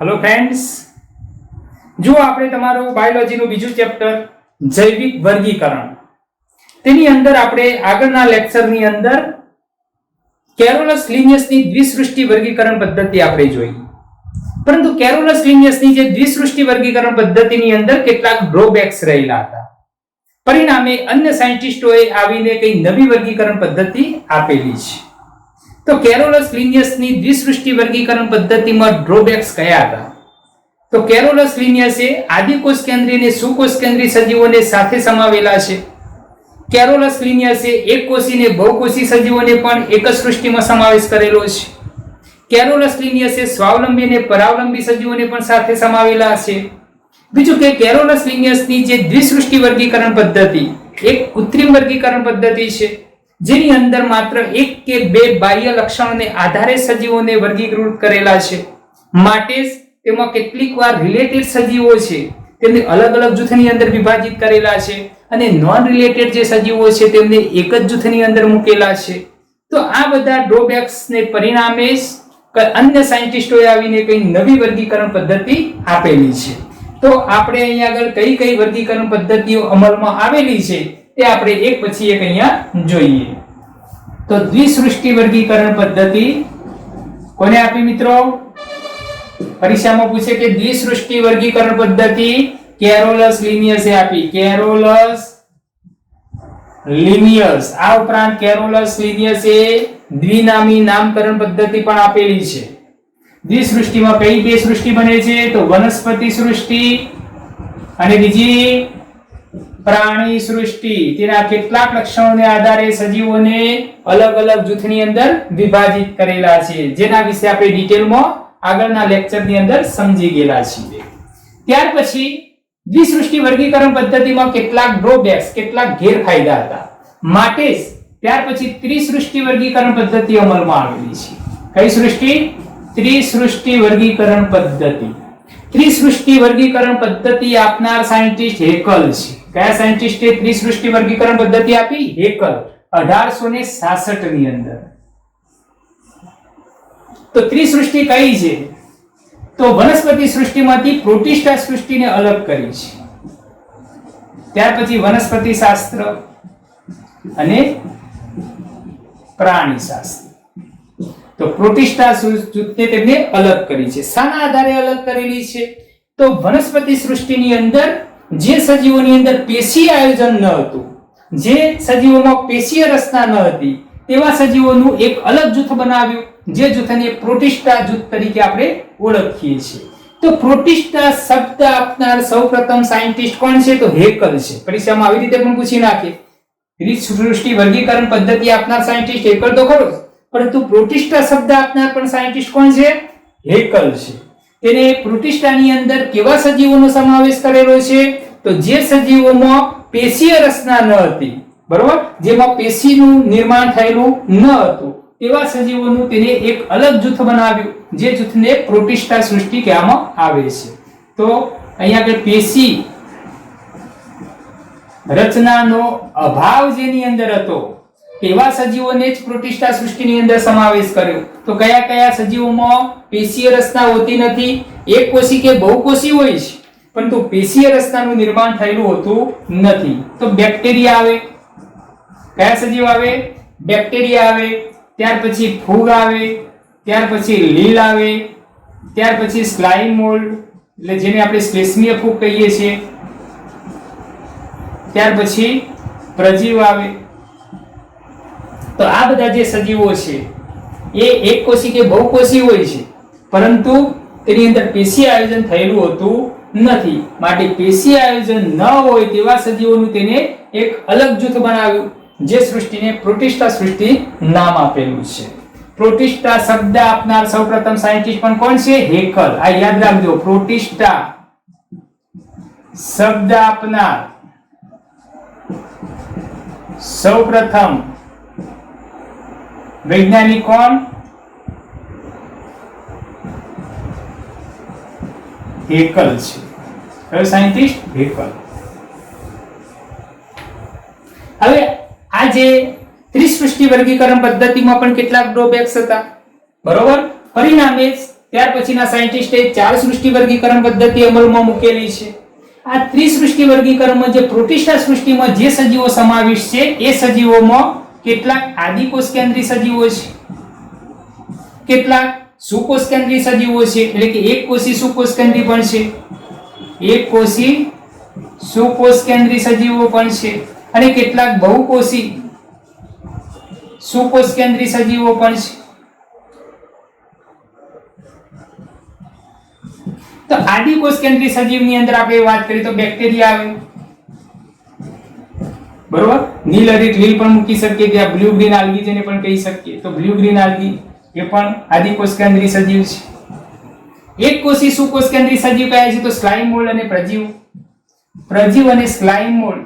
Hello friends, જો આપણે તમારું બાયોલોજીનું બીજું ચેપ્ટર જૈવિક વર્ગીકરણ તેની અંદર આપણે આગળના લેક્ચરની અંદર કેરોલસ લિનિયસની દ્વિસૃષ્ટિ વર્ગીકરણ પદ્ધતિ આપણે જોઈ. પરંતુ કેરોલસ લિનિયસની જે દ્વિસૃષ્ટિ વર્ગીકરણ પદ્ધતિની અંદર કેટલાક ડ્રોબેક્સ રહેલા હતા. પરિણામે અન્ય સાયન્ટિસ્ટોએ આવીને કઈ નવી વર્ગીકરણ પદ્ધતિ આપેલી છે. તો કેરોલસ લિનિયસની દ્વિસૃષ્ટિ વર્ગીકરણ પદ્ધતિમાં ડ્રોબેક્સ કયા હતા? તો કેરોલસ લિનિયસે આદિકોષ કેન્દ્રી અને સુકોષ કેન્દ્રી સજીવોને સાથે સમાવેલા છે. કેરોલસ લિનિયસે એકકોષી અને બહુકોષી સજીવોને પણ એક જ સૃષ્ટિમાં સમાવેશ કરેલો છે. કેરોલસ લિનિયસે સ્વાવલંબી અને પરાવલંબી સજીવોને પણ સાથે સમાવેલા છે. બીજું કે કેરોલસ લિનિયસની જે દ્વિસૃષ્ટિ વર્ગીકરણ પદ્ધતિ એક કૃત્રિમ વર્ગીકરણ પદ્ધતિ છે, જેની અંદર માત્ર એક કે બે બાહ્ય લક્ષણોને આધારે સજીવોને વર્ગીકૃત કરેલા છે. માટે જ તેમાં કેટલીકવાર રિલેટેડ સજીવો છે તેમને અલગ અલગ જૂથની અંદર વિભાજિત કરેલા છે અને નોન રિલેટેડ જે સજીવો છે તેમને એક જ જૂથની અંદર મૂકેલા છે. તો આ બધા ડ્રોબેક્સને પરિણામે અન્ય સાયન્ટિસ્ટોએ આવીને કઈ નવી વર્ગીકરણ પદ્ધતિ આપેલી છે. તો આપણે અહીંયા આગળ કઈ કઈ વર્ગીકરણ પદ્ધતિઓ અમલમાં આવેલી છે તે આપણે એક પછી એક અહીંયા જોઈએ. તો દ્વિસૃષ્ટિ વર્ગીકરણ પદ્ધતિ કોને આપી મિત્રો? પરીક્ષામાં પૂછે કે દ્વિસૃષ્ટિ વર્ગીકરણ પદ્ધતિ કેરોલસ લિનિયસે આપી. Carolus Linnaeus. આ ઉપરાંત કેરોલસ લિનિયસે દ્વિનામી નામકરણ પદ્ધતિ પણ આપેલી છે. દ્વિસૃષ્ટિમાં કઈ બે સૃષ્ટિ બને છે? તો વનસ્પતિ સૃષ્ટિ અને બીજી પ્રાણી સૃષ્ટિ. તેના કેટલાક લક્ષણોને આધારે સજીવોને અલગ અલગ જૂથની અંદર વિભાજિત કરેલા છે, જેના વિશે આપણે ડિટેલમાં આગળના લેક્ચરની અંદર સમજી ગયેલા છીએ. ત્યાર પછી દ્વિસૃષ્ટિ વર્ગીકરણ પદ્ધતિમાં કેટલાક ડ્રોબેક્સ, કેટલાક ગેરફાયદા હતા. માટે જ ત્યાર પછી ત્રિસૃષ્ટિ વર્ગીકરણ પદ્ધતિ અમલમાં આવેલી છે. કઈ સૃષ્ટિ? ત્રિસૃષ્ટિ વર્ગીકરણ પદ્ધતિ. ત્રિસૃષ્ટિ વર્ગીકરણ પદ્ધતિ આપનાર સાયન્ટિસ્ટ હેકલ છે. કયા સાયન્ટિસ્ટે ત્રિસૃષ્ટિ વર્ગીકરણ પદ્ધતિ આપી? હેકલ 1866 ની અંદર. તો ત્રિસૃષ્ટિ કઈ છે? તો વનસ્પતિ સૃષ્ટિમાંથી પ્રોટિસ્ટા સૃષ્ટિને અલગ કરી છે. ત્યાર પછી વનસ્પતિ શાસ્ત્ર અને પ્રાણી શાસ્ત્ર. તો પ્રોટિસ્ટા સૃષ્ટિને તેમને અલગ કરી છે. શાના આધારે અલગ કરેલી છે? તો વનસ્પતિ સૃષ્ટિની અંદર જે સજીવોની અંદર પેશીય આયોજન ન હતું, જે સજીવોમાં પેશીય રચના ન હતી, તેવા સજીવોનું એક અલગ જૂથ બનાવ્યું, જે જૂથને પ્રોટિસ્ટા જૂથ તરીકે આપણે ઓળખીએ છીએ. તો પ્રોટિસ્ટા શબ્દ આપનાર સૌપ્રથમ સાયન્ટિસ્ટ કોણ છે? તો હેકલ છે. પરીક્ષામાં આવી રીતે પણ પૂછી નાખે. ત્રિસૃષ્ટિ વર્ગીકરણ પદ્ધતિ આપનાર સાયન્ટિસ્ટ હેકલ તો ખરો, પરંતુ પ્રોટિસ્ટા શબ્દ આપનાર પણ સાયન્ટિસ્ટ કોણ છે? હેકલ છે. તેને પ્રોટિસ્ટાની અંદર કેવા સજીવોનો સમાવેશ કરેલો છે? તો જે સજીવોમાં પેશીય રચના ન હતી, બરોબર, જેમાં પેશીનું નિર્માણ થયેલું ન હતું, તેવા સજીવોનું તેને એક અલગ જૂથ બનાવ્યું, જે જૂથને પ્રોટિસ્ટા સૃષ્ટિ કહેવામાં આવે છે. તો અહીંયા આગળ પેશી રચનાનો અભાવ જેની અંદર હતો, એવા સજીવોને જ પ્રોટિસ્ટા સૃષ્ટિની અંદર સમાવેશ કર્યો. તો કયા કયા સજીવોમાં પેશીય રચના હોતી નથી? એકકોષી કે બહુકોષી હોય છે, પરંતુ પેશીય રચનાનું નિર્માણ થયેલું હોતું નથી. તો બેક્ટેરિયા આવે. કયા સજીવ આવે? બેક્ટેરિયા આવે. ત્યાર પછી ફૂગ આવે. ત્યાર પછી લીલ આવે. ત્યાર પછી સ્લાઇમ મોલ્ડ, એટલે જેને આપણે શ્લેષ્મીય ફૂગ કહીએ છીએ. ત્યાર પછી પ્રજીવ આવે. તો આ બધા જે સજીવો છે એ એકકોષી કે બહુકોષી હોય છે, પરંતુ તેની અંદર પેશીય આયોજન થયેલું હોતું નથી. માટે પેશીય આયોજન ન હોય તેવા સજીવોનું તેને એક અલગ જૂથ બનાવ્યું, જે સૃષ્ટિને પ્રોટિસ્ટા સૃષ્ટિ નામ આપેલું છે. પ્રોટિસ્ટા શબ્દ આપનાર સૌપ્રથમ સાયન્ટિસ્ટ પણ કોણ છે? હેકલ. આ યાદ રાખજો. પ્રોટિસ્ટા શબ્દ આપનાર સૌપ્રથમ વૈજ્ઞાનિક કોણ? હેકલ છે. કયો સાયન્ટિસ્ટ? હેકલ. હવે આ જે ત્રિસૃષ્ટિ વર્ગીકરણ પદ્ધતિમાં પણ કેટલાક ડ્રોબેક્સ હતા, બરોબર. પરિણામે ત્યાર પછીના સાયન્ટિસ્ટે 4 સૃષ્ટિ વર્ગીકરણ પદ્ધતિ અમલમાં મૂકેલી છે. આ ત્રિસૃષ્ટિ વર્ગીકરણમાં જે પ્રોટિસ્ટા સૃષ્ટિમાં જે સજીવો સમાવિષ્ટ છે એ સજીવોમાં કેટલાક આદિકોષ કેન્દ્રી સજીવો છે, કેટલાક સુકોષ કેન્દ્રી સજીવો છે, એટલે કે એક કોષી સુકોષ કેન્દ્રી પણ છે, એક કોષી સુકોષ કેન્દ્રી સજીવો પણ છે, અને કેટલાક બહુકોષી સુકોષ કેન્દ્રી સજીવો પણ છે. તો આદિકોષ કેન્દ્રી સજીવની અંદર આપણે વાત કરીએ તો બેક્ટેરિયા આવે, બરોબર. નીલ હરિત લીલ પણ મૂકી શકીએ, ત્યાં બ્લુ ગ્રીન આલ્ગી જેને પણ કહી શકીએ, તો બ્લુ ગ્રીન આલ્ગી એ પણ આદિકોષ કેન્દ્રી સજીવ છે. એક કોષી સુકોષ કેન્દ્રી સજીવ કયા છે તો સ્લાઇમ મોલ્ડ અને પ્રજીવ. પ્રજીવ અને સ્લાઇમ મોલ્ડ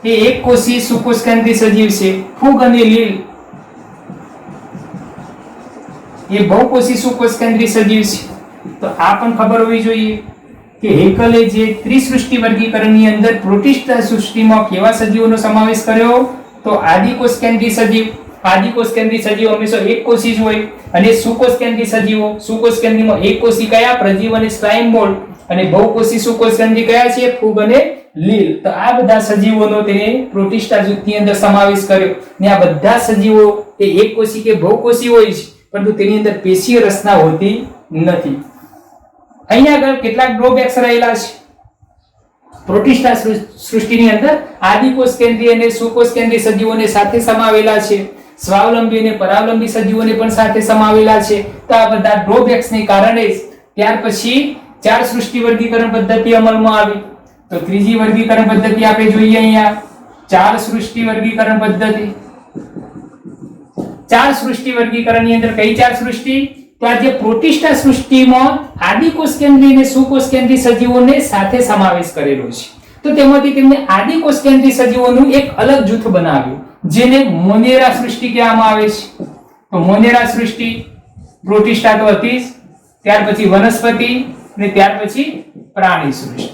એ એક કોષી સુકોષ કેન્દ્રી સજીવ છે. ફૂગ અને લીલ એ બહુકોષી સુકોષ કેન્દ્રી સજીવ છે. તો આ પણ ખબર હોવી જોઈએ કે હેકલે જે ત્રિસૃષ્ટિ વર્ગીકરણની અંદર પ્રોટિસ્ટા સૃષ્ટિમાં કેવા સજીવોનો સમાવેશ કર્યો તો આદિકોષ કેન્દ્રી સજીવ. આદિકોષ કેન્દ્રી સજીવ હંમેશા એક કોષી જ હોય, અને સુકોષ કેન્દ્રી સજીવો, સુકોષ કેન્દ્રીમાં એક કોષી કયા પ્રજીવ અને સ્લાઇમ મોલ્ડ, અને બહુકોષી સુકોષ કેન્દ્રી કયા છે ફૂગ અને લીલ. તો આ બધા સજીવોનો તેને પ્રોટિસ્ટા જૂથની અંદર સમાવેશ કર્યો, ને આ બધા સજીવો એ એક કોષી કે બહુકોષી હોય છે, પરંતુ તેની અંદર પેશીય રચના હોતી નથી. અહીંયા આગળ કેટલાક ડ્રોબેક્સ રહેલા છે. પ્રોટિસ્ટા સૃષ્ટિની અંદર આદિકોષ કેન્દ્રીય અને સુકોષ કેન્દ્રીય સજીવોને સાથે સમાવેલા છે, સ્વાવલંબી અને પરાવલંબી સજીવોને પણ સાથે સમાવેલા છે. તો આ બધા ડ્રોબેક્સને કારણે ત્યાર પછી 4 સૃષ્ટિ વર્ગીકરણ પદ્ધતિ અમલમાં આવી. તો ત્રીજી વર્ગીકરણ પદ્ધતિ આપણે જોઈએ અહીંયા 4 સૃષ્ટિ વર્ગીકરણ પદ્ધતિ. 4 સૃષ્ટિ વર્ગીકરણની અંદર કઈ 4 સૃષ્ટિ તો આ જે પ્રોટિસ્ટા સૃષ્ટિમાં આદિકોષ કેન્દ્રી અને સુકોષ કેન્દ્રી સજીવોને સાથે સમાવેશ કરેલો છે. તો તેમાંથી તેમને આદિકોષ કેન્દ્રી સજીવોનું એક અલગ જૂથ બનાવ્યું, જેને મોનેરા સૃષ્ટિ કહેવામાં આવે છે. તો મોનેરા સૃષ્ટિ પ્રોટિસ્ટા તો હતી જ, ત્યાર પછી વનસ્પતિ અને ત્યાર પછી પ્રાણી સૃષ્ટિ.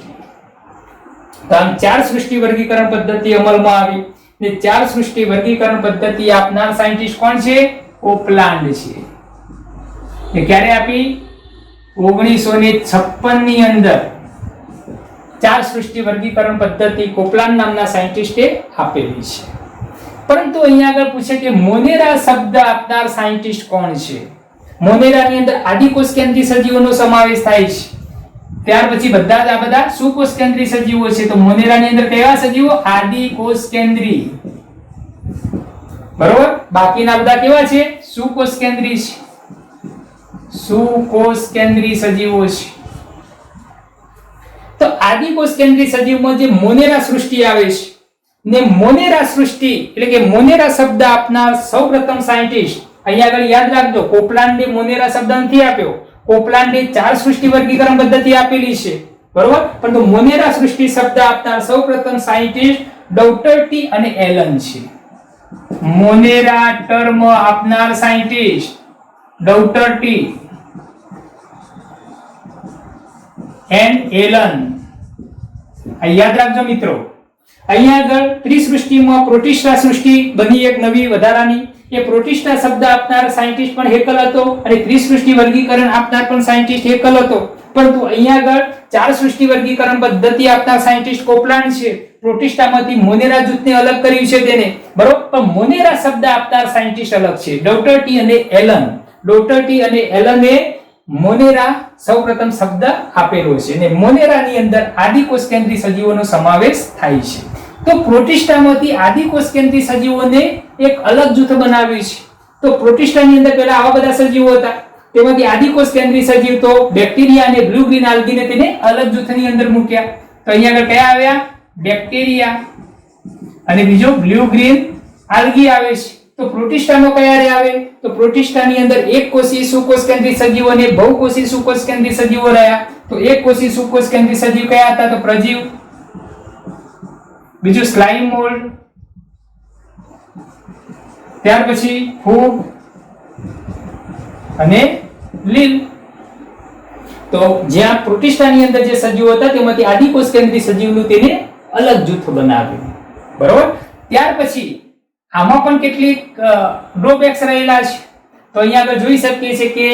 તો આમ 4 સૃષ્ટિ વર્ગીકરણ પદ્ધતિ અમલમાં આવી, ને 4 સૃષ્ટિ વર્ગીકરણ પદ્ધતિ આપનાર સાયન્ટિસ્ટ કોણ છે? કોપલાન્ડ છે. એ ક્યારે આપી? 1956 ની અંદર 4 સૃષ્ટિ વર્ગીકરણ પદ્ધતિ કોપલાન્ડ નામના સાયન્ટિસ્ટે આપેલી છે. પરંતુ અહીંયા આગળ પૂછે કે મોનેરા શબ્દ આપનાર સાયન્ટિસ્ટ કોણ છે? મોનેરાની અંદર આદિકોષ કેન્દ્રી સજીવોનો સમાવેશ થાય છે, ત્યાર પછી બધા જ આ બધા સુકોષ કેન્દ્રી સજીવો છે. તો મોનેરાની અંદર કયા સજીવો? આદિકોષ કેન્દ્રી, બરોબર. બાકીના બધા કેવા છે? સુકોષ કેન્દ્રી છે, સુકોષ કેન્દ્રી સજીવો છે. તો આદિકોષ કેન્દ્રી સજીવમાં જે મોનેરા સૃષ્ટિ આવે છે, ને મોનેરા સૃષ્ટિ એટલે કે મોનેરા શબ્દ આપનાર સૌપ્રથમ સાયન્ટિસ્ટ અહીંયા આગળ યાદ રાખજો, કોપલાન્ડે મોનેરા શબ્દ નથી આપ્યો. કોપલાન્ડે 4 સૃષ્ટિ વર્ગીકરણ પદ્ધતિ આપેલી છે, બરોબર. પરંતુ મોનેરા સૃષ્ટિ શબ્દ આપનાર સૌપ્રથમ સાયન્ટિસ્ટ ડોટર્ટી અને એલન છે. મોનેરા ટર્મ આપનાર સાયન્ટિસ્ટ ડોટર્ટી એન્ડ એલન. આ યાદ રાખજો મિત્રો. અહીંયા આગળ ત્રિસૃષ્ટિમાં પ્રોટિસ્ટા સૃષ્ટિ બની એક નવી વધારાની. એ પ્રોટિસ્ટા શબ્દ આપનાર સાયન્ટિસ્ટ પણ હેકલ હતો, અને ત્રિસૃષ્ટિ વર્ગીકરણ આપનાર પણ સાયન્ટિસ્ટ હેકલ હતો. પરંતુ અહીંયા આગળ 4 સૃષ્ટિ વર્ગીકરણ પદ્ધતિ આપનાર સાયન્ટિસ્ટ કોપલાન્ડ છે. પ્રોટિસ્ટામાંથી મોનેરા જૂથને અલગ કર્યું છે તેને, બરોબર. પણ મોનેરા શબ્દ આપનાર સાયન્ટિસ્ટ અલગ છે, ડોટર્ટી અને એલન. ડોટર્ટી અને એલને મોનેરા સૌપ્રથમ શબ્દ આપેલો છે, અને મોનેરાની અંદર આદિકોષ કેન્દ્રી સજીવોનો સમાવેશ થાય છે. તો પ્રોટિસ્ટામાંથી આદિકોષ કેન્દ્રી સજીવોને એક અલગ જૂથ બનાવ્યું છે. તો પ્રોટિસ્ટાની અંદર પહેલા આવા બધા સજીવો હતા, તેમાંથી આદિકોષ કેન્દ્રી સજીવ તો બેક્ટેરિયા અને બ્લુ ગ્રીન આલ્ગીને તેને અલગ જૂથની અંદર મૂક્યા. તો અહીંયા આગળ કયા આવ્યા? બેક્ટેરિયા અને બીજો બ્લુ ગ્રીન આલ્ગી આવે છે. તો પ્રોટિસ્ટામાં કયા આવે? તો પ્રોટિસ્ટાની અંદર એક કોષી સુકોષ કેન્દ્રી સજીવો અને બહુકોષી સુકોષ કેન્દ્રી સજીવો રહ્યા. તો એક કોષી સુકોષ કેન્દ્રી સજીવ કયા હતા? તો પ્રજીવ, બીજું સ્લાઇમ મોલ્ડ, ત્યાર પછી ફૂગ અને લીલ. તો જ્યાં પ્રોટિસ્ટાની અંદર જે સજીવો હતા તેમાંથી આદિકોષ કેન્દ્રી સજીવનું તેને અલગ જૂથ બનાવ્યું, બરોબર. ત્યાર પછી આમાં પણ કેટલીક ડ્રોબેક્સ રહેલા છે. તો અહીંયા આગળ જોઈ શકીએ છીએ કે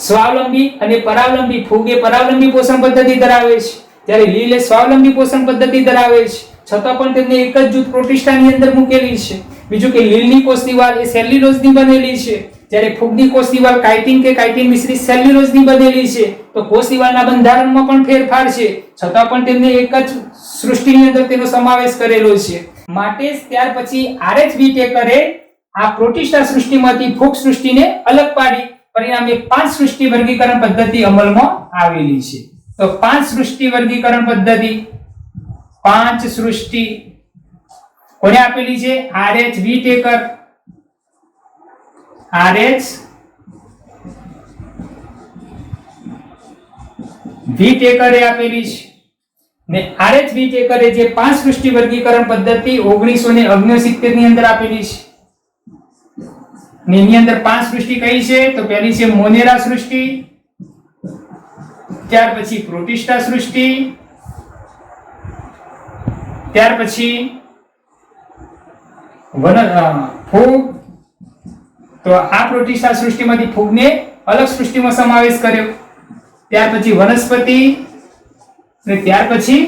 સ્વાવલંબી અને પરાવલંબી ફૂગ એ પરાવલંબી પોષણ પદ્ધતિ ધરાવે છે, જ્યારે લીલ એ સ્વાવલંબી પોષણ પદ્ધતિ ધરાવે છે, છતાં પણ તેમને એક જ જૂથ પ્રોટિસ્ટાની અંદર મૂકેલી છે. બીજું કે લીલની કોષ દિવાલ એ સેલ્યુલોઝની બનેલી છે, જ્યારે ફૂગની કોષ દિવાલ કાઇટિન કે કાઇટિન મિશ્રિત સેલ્યુલોઝની બનેલી છે. તો કોષ દિવાલના બંધારણમાં પણ ફેરફાર છે, છતાં પણ તેમને એક જ સૃષ્ટિની અંદર તેનો સમાવેશ કરેલો છે. માટે ત્યાર પછી RH વિટેકરે આ પ્રોટિસ્ટા સૃષ્ટિમાંથી ફૂગ સૃષ્ટિને અલગ પાડી, પરિણામે 5 સૃષ્ટિ વર્ગીકરણ પદ્ધતિ અમલમાં આવેલી છે. તો 5 સૃષ્ટિ વર્ગીકરણ પદ્ધતિ, 5 સૃષ્ટિ કોને આપેલી છે? RH Whittaker. RH વિટેકરે આપેલી છે. ને RH વિટેકરે જે 5 સૃષ્ટિ વર્ગીકરણ પદ્ધતિ 1969 ની અંદર આપેલી છે. ને એની અંદર 5 સૃષ્ટિ કઈ છે? તો પહેલી છે મોનેરા સૃષ્ટિ, ત્યાર પછી પ્રોટિસ્ટા સૃષ્ટિ, ત્યાર પછી ફૂગ. તો આ પ્રોટિસ્ટા સૃષ્ટિમાંથી ફૂગને અલગ સૃષ્ટિમાં સમાવેશ કર્યો. ત્યાર પછી વનસ્પતિ અને ત્યાર પછી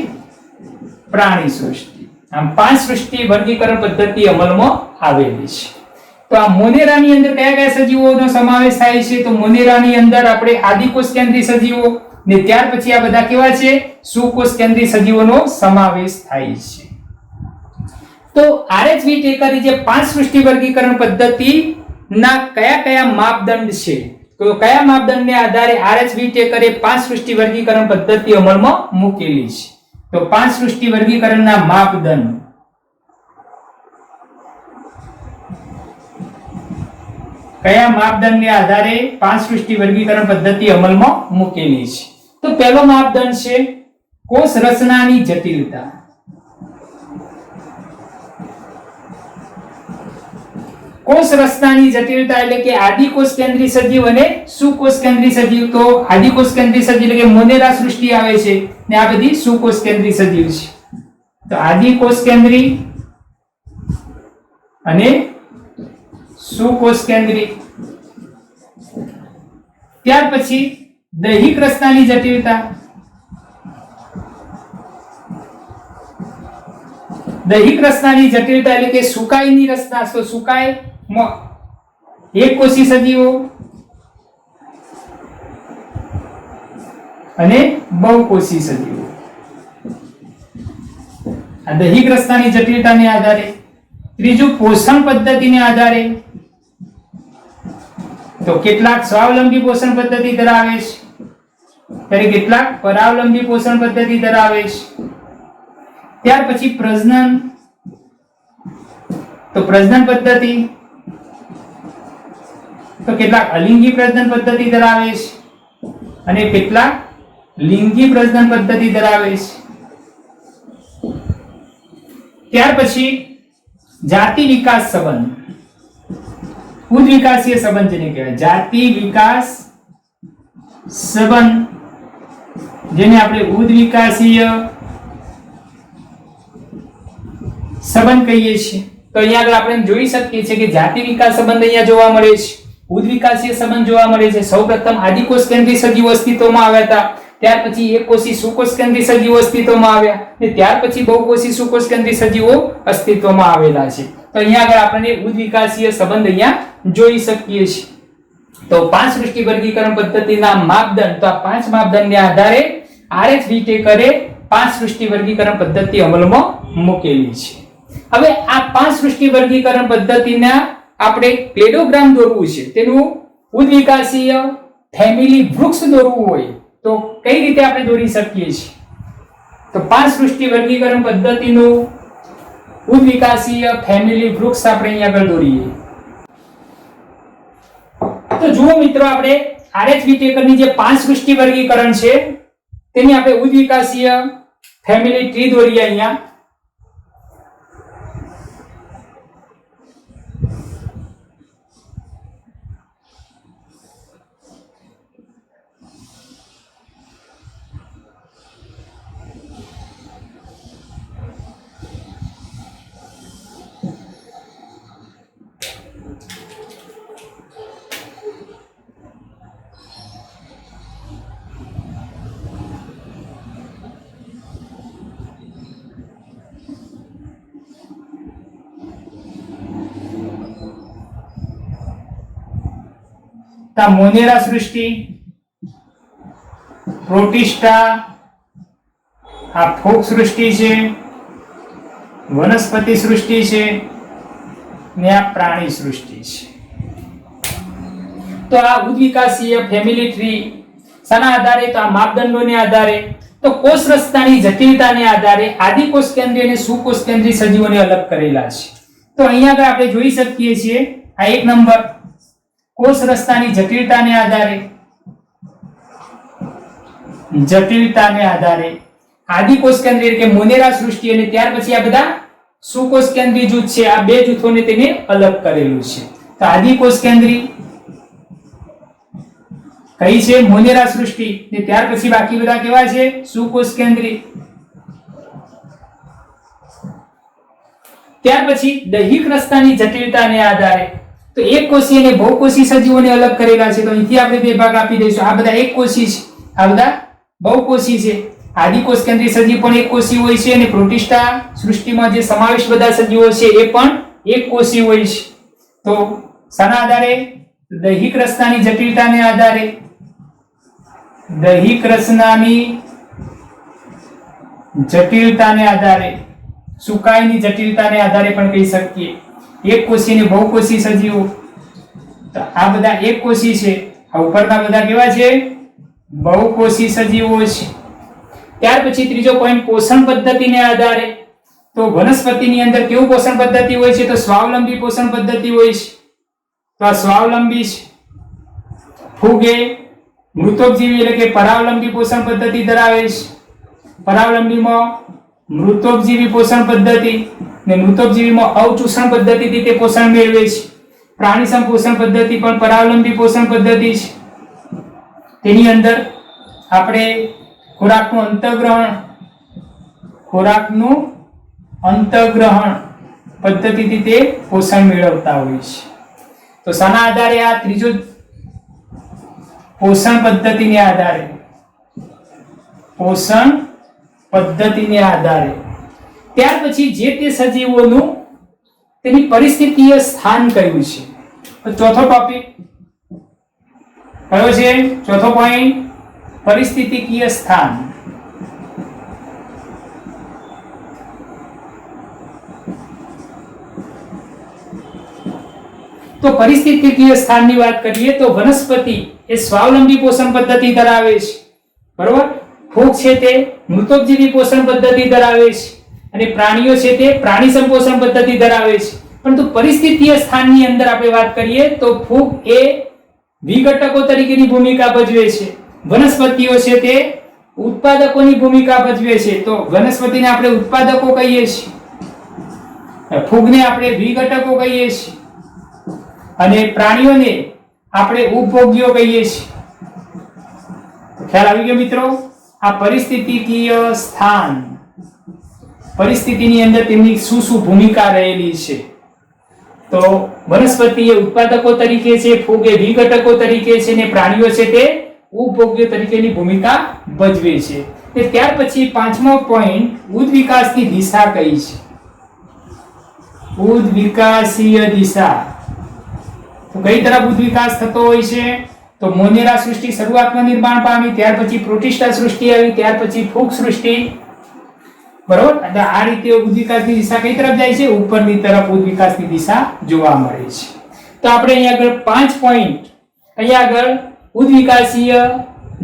પ્રાણી સૃષ્ટિ. આમ 5 સૃષ્ટિ વર્ગીકરણ પદ્ધતિ અમલમાં આવેલી છે. તો આ મોનેરાની અંદર કયા કયા સજીવોનો સમાવેશ થાય છે? તો મોનેરાની અંદર આપણે આદિકોષ કેન્દ્રી સજીવો ને ત્યાર પછી આ બધા કેવા છે? સુકોષ કેન્દ્રી સજીવોનો સમાવેશ થાય છે. તો RH વિટેકરે જે 5 સૃષ્ટિ વર્ગીકરણ પદ્ધતિ ના કયા કયા માપદંડ છે? તો કયા માપદંડને આધારે RH વિટેકરે 5 સૃષ્ટિ વર્ગીકરણ પદ્ધતિ અમલમાં મૂકેલી છે? તો 5 સૃષ્ટિ વર્ગીકરણના માપદંડ કયા માપદંડને આધારે 5 સૃષ્ટિ વર્ગીકરણ પદ્ધતિ અમલમાં મૂકેલી છે? તો પહેલો માપદંડ છે કોષ રચનાની જટિલતા. કોષ રચનાની જટિલતા એટલે કે આદિકોષ કેન્દ્રી સજીવ અને સુકોષ કેન્દ્રી સજીવ. તો આદિકોષ કેન્દ્રી સજીવ એટલે કે મોનેરા સૃષ્ટિ આવે છે ને આ બધી સુકોષ કેન્દ્રી સજીવ છે. તો આદિકોષ કેન્દ્રી અને સુકોષ કેન્દ્રી. ત્યાર પછી દૈહિક રચનાની જટિલતા. દૈહિક રચનાની જટિલતા એટલે કે સુકાઈની રચના. તો સુકાઈ એક કોષી સજીવો અને બહુકોષી સજીવો. આ દૈહિક રચનાની જટિલતાને આધારે. ત્રીજું પોષણ પદ્ધતિને આધારે. તો કેટલાક સ્વાવલંબી પોષણ પદ્ધતિ ધરાવે છે, ત્યારે કેટલાક પરાવલંબી પોષણ પદ્ધતિ ધરાવે છે. ત્યાર પછી પ્રજનન. તો પ્રજનન પદ્ધતિ તો કેટલાક અલિંગી પ્રજનન પદ્ધતિ ધરાવે છે અને કેટલાક લિંગી પ્રજનન પદ્ધતિ ધરાવે છે. ત્યાર પછી જાતિ વિકાસ સંબંધ, ઉદ્વિકાસીય સંબંધ જેને કહેવાય. જાતિ વિકાસ સંબંધ જેને આપણે ઉદ્વિકાસીય સંબંધ કહીએ છીએ. તો અહીંયા આગળ આપણે જોઈ શકીએ છીએ કે જાતિ વિકાસ સંબંધ અહીંયા જોવા મળે છે, ઉદ્વિકાસીય સંબંધ જોવા મળે છે. સૌપ્રથમ આદિકોષ કેન્દ્રી સજીવો અસ્તિત્વમાં આવ્યા હતા, ત્યાર પછી એકકોષી સુકોષ કેન્દ્રી સજીવો અસ્તિત્વમાં આવ્યા અને ત્યાર પછી બહુકોષી સુકોષ કેન્દ્રી સજીવો અસ્તિત્વમાં આવેલા છે. તો અહીંયા આગળ આપણે ઉદ્વિકાસીય સંબંધ અહીંયા જોઈ શકીએ છીએ. તો 5 સૃષ્ટિ વર્ગીકરણ પદ્ધતિના માપદંડ. તો આ 5 માપદંડને આધારે RH વિટેકરે 5 સૃષ્ટિ વર્ગીકરણ પદ્ધતિ અમલમાં મૂકેલી છે. હવે આ 5 સૃષ્ટિ વર્ગીકરણ પદ્ધતિના આપણે ક્લેડોગ્રામ દોરવું છે, તેનું ઉદ્વિકાસીય ફેમિલી વૃક્ષ દોરવું હોય તો કઈ રીતે આપણે દોરી શકીએ છીએ? તો 5 સૃષ્ટિ વર્ગીકરણ પદ્ધતિનું ઉદ્વિકાસીય ફેમિલી વૃક્ષ આપણે અહીંયા આગળ દોરીએ. તો જુઓ મિત્રો, આપણે RH વિટેકરની જે 5 સૃષ્ટિ વર્ગીકરણ છે તેની આપણે ઉદ્વિકાસીય ફેમિલી ટ્રી દોરીએ અહીંયા. તા મોનેરા સૃષ્ટિ, પ્રોટિસ્ટા, આ ફૂગ સૃષ્ટિ છે, વનસ્પતિ સૃષ્ટિ છે ને આ પ્રાણી સૃષ્ટિ છે. તો આ ઉદ્વિકાસીય ફેમિલી ટ્રી શાના આધારે? તો આ માપદંડોને આધારે, તો કોષ રચનાની જટિલતાને આધારે આદિકોષ કેન્દ્રીય અને સુકોષ કેન્દ્રીય સજીવોને અલગ કરેલા છે. તો અહીંયા આગળ આપણે જોઈ શકીએ છીએ આ એક નંબર કોષ રચનાની જટિલતાને આધારે આદિકોષ કેન્દ્રીય એટલે કે મોનેરા સૃષ્ટિ અને ત્યાર પછી આ બધા સુકોષ કેન્દ્રીય જૂથ છે, આ બે જૂથોને તેને અલગ કરેલું છે. તો આદિકોષ કેન્દ્રીય કઈ છે? મોનેરા સૃષ્ટિ ને ત્યાર પછી બાકી બધા કેવા છે? સુકોષ કેન્દ્રીય. ત્યાર પછી દૈહિક રચનાની જટિલતાને આધારે તો એક કોષી અને બહુકોષી સજીવોને અલગ કરેલા છે. તો અહીંથી આપણે બે ભાગ આપી દઈશું. આ બધા એક કોષી છે, આ બધા બહુકોષી છે. આદિકોષ કેન્દ્રીય સજીવ પણ એક કોષી હોય છે અને પ્રોટિસ્ટા સૃષ્ટિમાં જે સમાવેશ બધા સજીવો છે એ પણ એક કોષી હોય છે. તો શાના આધારે? દૈહિક રચનાની જટિલતાને આધારે, દૈહિક રચનાની જટિલતાને આધારે, સુકાઈની જટિલતાને આધારે પણ કહી શકીએ. એક કોષી અને બહુકોષી સજીવો, તો આ બધા એક કોષી છે, આ ઉપરના બધા કેવા છે? બહુકોષી સજીવો છે. ત્યાર પછી ત્રીજો પોઈન્ટ પોષણ પદ્ધતિને આધારે, તો વનસ્પતિની અંદર કેવું પોષણ પદ્ધતિ હોય છે? તો સ્વાવલંબી પોષણ પદ્ધતિ હોય છે. તો આ સ્વાવલંબી છે. ફૂગે મૃતોપજીવી એટલે કે પરાવલંબી પોષણ પદ્ધતિ ધરાવે છે. પરાવલંબીમાં મૃતોપજીવી પોષણ પદ્ધતિ ને મૃતોપજીવીમાં અવચૂષણ પદ્ધતિથી તે પોષણ મેળવે છે. પ્રાણીસમ પોષણ પદ્ધતિ પણ પરાવલંબી પોષણ પદ્ધતિ છે. તેની અંદર આપણે ખોરાકનું અંતઃગ્રહણ પદ્ધતિથી તે પોષણ મેળવતા હોય છે. તો શાના આધારે? આ ત્રીજો પોષણ પદ્ધતિને આધારે, પોષણ પદ્ધતિને આધારે. ત્યાર પછી જે તે સજીવોનું તેની પરિસ્થિતિય સ્થાન કયું છે? તો ચોથો ટોપિક કયો છે? ચોથો પોઈન્ટ પરિસ્થિતિકીય સ્થાન. તો પરિસ્થિતિકીય સ્થાનની વાત કરીએ તો વનસ્પતિ એ સ્વાવલંબી પોષણ પદ્ધતિ ધરાવે છે, બરોબર. ફૂગ છે તે મૃતોપજીવી પોષણ પદ્ધતિ ધરાવે છે અને પ્રાણીઓ છે તે પ્રાણીસમ પોષણ પદ્ધતિ ધરાવે છે. પરંતુ પરિસ્થિતિય સ્થાનની અંદર આપણે વાત કરીએ તો ફૂગ એ વિઘટકો તરીકેની ભૂમિકા ભજવે છે, વનસ્પતિઓ છે તે ઉત્પાદકોની ભૂમિકા ભજવે છે. તો વનસ્પતિને આપણે ઉત્પાદકો કહીએ છીએ, ફૂગને આપણે વિઘટકો કહીએ છીએ અને પ્રાણીઓને આપણે ઉપભોગ્યો કહીએ છીએ. ખ્યાલ આવી ગયો મિત્રો? આ પરિસ્થિતિકીય સ્થાન, પરિસ્થિતિની અંદર તેમની શું શું ભૂમિકા રહેલી છે. તો વનસ્પતિ એ ઉત્પાદકો તરીકે છે, ફૂગ એ વિઘટકો તરીકે છે અને પ્રાણીઓ છે તે ઉપભોગ્યો તરીકેની ભૂમિકા ભજવે છે. ત્યાર પછી પાંચમો પોઈન્ટ ઉદ્વિકાસની દિશા કઈ છે? ઉદ્વિકાસીય દિશા. તો કઈ તરફ ઉદ્વિકાસ થતો હોય છે? તો મોનેરા સૃષ્ટિ શરૂઆતમાં નિર્માણ પામી, ત્યાર પછી પ્રોટિસ્ટા સૃષ્ટિ આવી, ત્યાર પછી ફૂગ સૃષ્ટિ, બરોબર. એટલે આ રીતે ઉદ્વિકાસની દિશા કઈ તરફ જાય છે? ઉપરની તરફ ઉદ્વિકાસની દિશા જોવા મળે છે. તો આપણે અહીંયા આગળ 5 પોઈન્ટ, અહીંયા આગળ ઉદ્વિકાસીય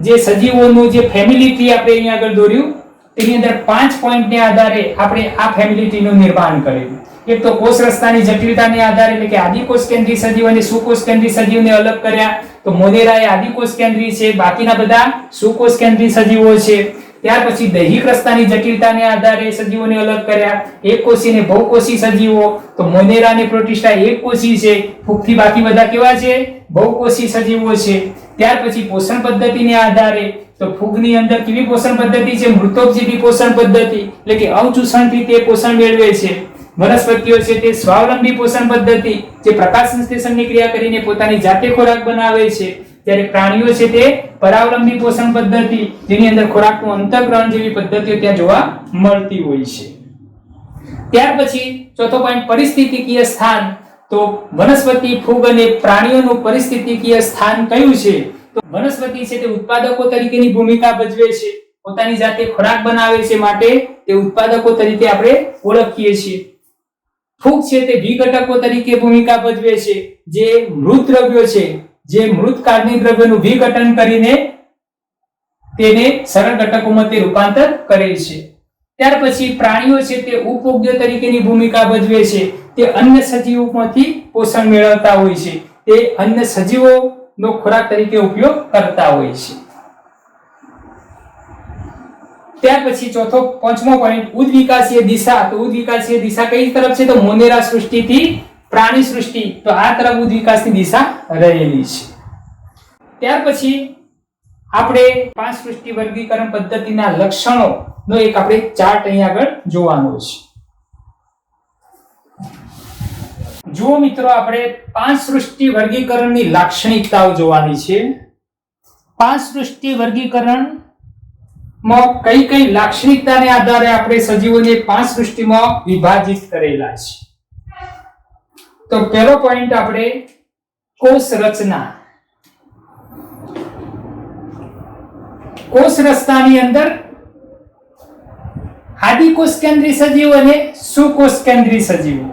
જે સજીવોનું જે ફેમિલી ટ્રી આપણે અહીંયા આગળ દોર્યું, તેની અંદર 5 પોઈન્ટને આધારે આપણે આ ફેમિલી ટ્રીનું નિર્માણ કરેલું. એક તો કોષ રચનાની જટિલતાને આધારે એટલે કે આદિકોષ કેન્દ્રીય સજીવ અને સુકોષ કેન્દ્રીય સજીવને અલગ કર્યા. તો મોનેરા એ આદિકોષ કેન્દ્રીય છે, બાકીના બધા સુકોષ કેન્દ્રીય સજીવો છે. ત્યાર પછી દૈહિક રચનાની જટિલતાને આધારે સજીવોને અલગ કર્યા. એકકોષી અને બહુકોષી સજીવો, તો મોનેરા અને પ્રોટિસ્ટા એકકોષી છે, ફૂગથી બાકી બધા કેવા છે? બહુકોષી સજીવો છે. ત્યાર પછી પોષણ પદ્ધતિને આધારે તો ફૂગની અંદર કેવી પોષણ પદ્ધતિ છે? મૃતોપજીવી પોષણ પદ્ધતિ એટલે કે અવચૂષણથી તે પોષણ મેળવે છે. વનસ્પતિઓ છે તે સ્વાવલંબી પોષણ પદ્ધતિ, જે પ્રકાશ સંશ્લેષણની ક્રિયા કરીને પોતાની જાતે ખોરાક બનાવે છે. જ્યારે પ્રાણીઓ છે તે પરાવલંબી પોષણ પદ્ધતિ, જેની અંદર ખોરાકનું અંતઃગ્રહણ જેવી પદ્ધતિઓ ત્યાં જોવા મળતી હોય છે. ત્યાર પછી ચોથો પોઈન્ટ પરિસ્થિતિકીય સ્થાન. તો વનસ્પતિ, ફૂગ અને પ્રાણીઓનું પરિસ્થિતિકીય સ્થાન કયું છે? તો વનસ્પતિ છે તે ઉત્પાદકો તરીકેની ભૂમિકા ભજવે છે, પોતાની જાતે ખોરાક બનાવે છે, માટે તે ઉત્પાદકો તરીકે આપણે ઓળખીએ છીએ. ફૂગ છે તે વિઘટકો તરીકે ભૂમિકા ભજવે છે, જે મૃત દ્રવ્યો છે, જે મૃત કાર્બનિક દ્રવ્યોનું વિઘટન કરીને તેને સરળ ઘટકોમાં તે રૂપાંતર કરે છે. ત્યાર પછી પ્રાણીઓ છે તે ઉપભોગ્ય તરીકેની ભૂમિકા ભજવે છે, તે અન્ય સજીવોમાંથી પોષણ મેળવતા હોય છે, તે અન્ય સજીવોનો ખોરાક તરીકે ઉપયોગ કરતા હોય છે. ત્યાર પછી પાંચમો પોઈન્ટ, ઉદ્વિકાસીય દિશા. તો ઉદ્વિકાસીય દિશા કઈ તરફ છે? તો મોનેરા સૃષ્ટિથી પ્રાણી સૃષ્ટિ, તો આ તરફ ઉદ્વિકાસની દિશા રહેલી છે. ત્યાર પછી આપણે 5 સૃષ્ટિ વર્ગીકરણ પદ્ધતિના લક્ષણો નો એક આપણે ચાર્ટ અહીં આગળ જોવાનો છે. જુઓ મિત્રો, આપણે 5 સૃષ્ટિ વર્ગીકરણની લાક્ષણિકતાઓ જોવાની છે. 5 સૃષ્ટિ વર્ગીકરણ માં કઈ કઈ લાક્ષણિકતાને આધારે આપણે સજીવોને 5 સૃષ્ટિમાં વિભાજિત કરેલા છે. તો પહેલો પોઈન્ટ આપણે કોષ રચના. કોષ રચનાની અંદર આદિકોષ કેન્દ્રી સજીવ અને સુકોષ કેન્દ્રી સજીવો.